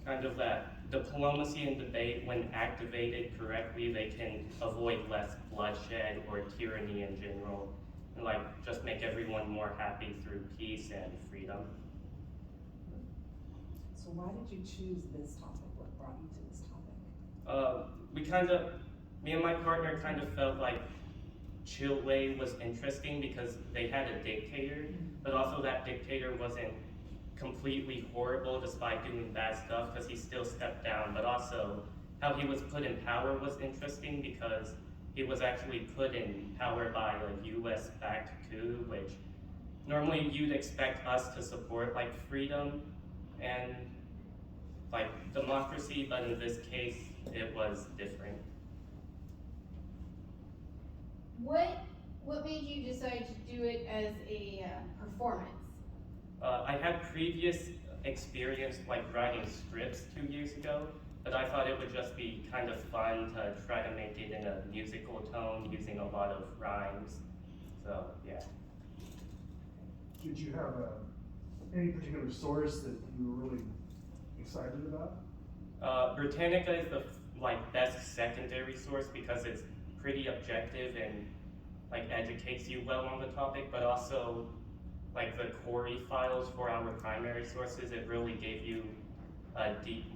kind of that diplomacy and debate, when activated correctly, they can avoid less bloodshed or tyranny in general, and like just make everyone more happy through peace and freedom. So why did you choose this topic? What brought you to this topic? Me and my partner kind of felt like Chile was interesting because they had a dictator, but also that dictator wasn't completely horrible despite doing bad stuff, because he still stepped down. But also how he was put in power was interesting because he was actually put in power by a US-backed coup, which normally you'd expect us to support, like freedom and like democracy, but in this case it was different. What made you decide to do it as a performance? I had previous experience like writing scripts 2 years ago, but I thought it would just be kind of fun to try to make it in a musical tone using a lot of rhymes. So yeah. Did you have any particular source that you were really excited about? Britannica is the best secondary source because it's pretty objective and like educates you well on the topic, but also like the Corey files for our primary sources, it really gave you a deep,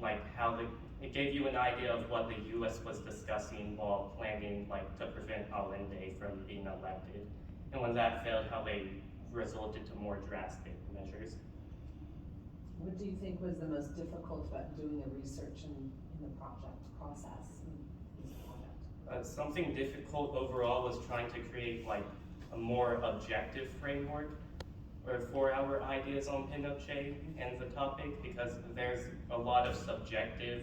it gave you an idea of what the US was discussing while planning to prevent Allende from being elected. And when that failed, how they resorted to more drastic measures. What do you think was the most difficult about doing a research in the process in this project? Something difficult overall was trying to create a more objective framework for our ideas on Pinochet and the topic, because there's a lot of subjective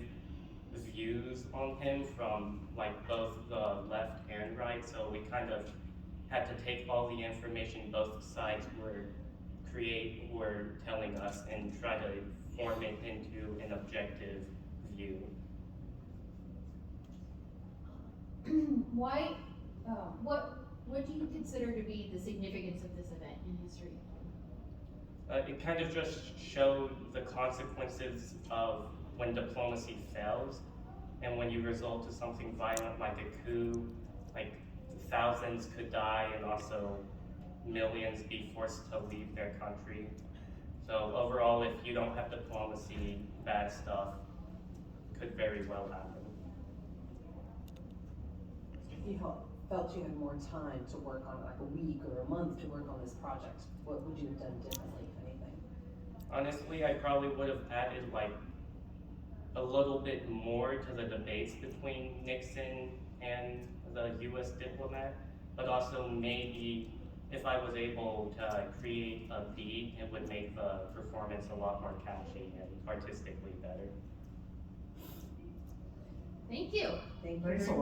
views on him from both the left and right, so we kind of had to take all the information both sides were telling us and try to form it into an objective view. What do you consider to be the significance of this event in history? It kind of just showed the consequences of when diplomacy fails and when you result to something violent like a coup, thousands could die and also millions be forced to leave their country. So overall, if you don't have diplomacy, bad stuff could very well happen. If you felt you had more time to work on it, like a week or a month to work on this project, what would you have done differently, if anything? Honestly, I probably would have added a little bit more to the debates between Nixon and the US diplomat, but also maybe if I was able to create a beat, it would make the performance a lot more catchy and artistically better. Thank you. Thank you. Thanks a lot.